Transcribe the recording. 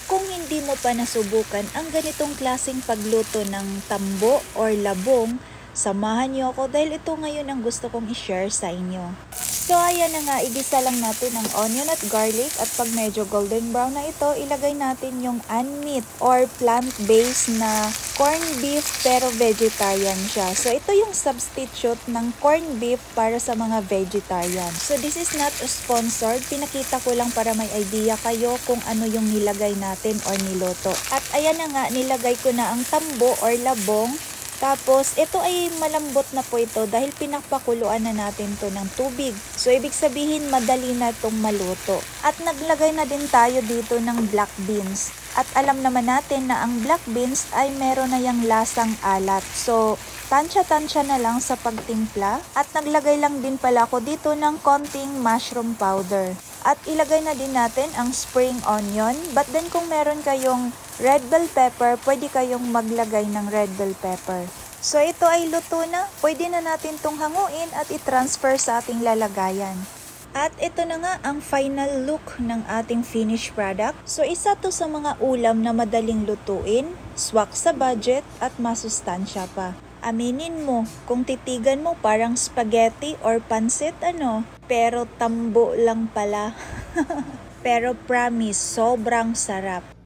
Kung hindi mo pa nasubukan ang ganitong klaseng pagluto ng tambo or labong, samahan niyo ako dahil ito ngayon ang gusto kong i-share sa inyo. So ayan na nga, igisa lang natin ang onion at garlic at pag medyo golden brown na ito, ilagay natin yung unmeat or plant-based na corned beef pero vegetarian siya. So ito yung substitute ng corned beef para sa mga vegetarian. So this is not sponsored, pinakita ko lang para may idea kayo kung ano yung nilagay natin or niloto. At ayan na nga, nilagay ko na ang tambo or labong. Tapos, ito ay malambot na po ito dahil pinakpakuluan na natin to ng tubig. So, ibig sabihin, madali na itong maluto. At naglagay na din tayo dito ng black beans. At alam naman natin na ang black beans ay meron na yung lasang alat. So, tansya-tansya na lang sa pagtimpla. At naglagay lang din pala ako dito ng konting mushroom powder. At ilagay na din natin ang spring onion. But then kung meron kayong red bell pepper, pwede kayong maglagay ng red bell pepper. So ito ay luto na. Pwede na natin itong hanguin at i-transfer sa ating lalagayan. At ito na nga ang final look ng ating finished product. So isa to sa mga ulam na madaling lutuin, swak sa budget at masustansya pa. Aminin mo, kung titigan mo parang spaghetti or pansit pero tambo lang pala. Pero promise, sobrang sarap.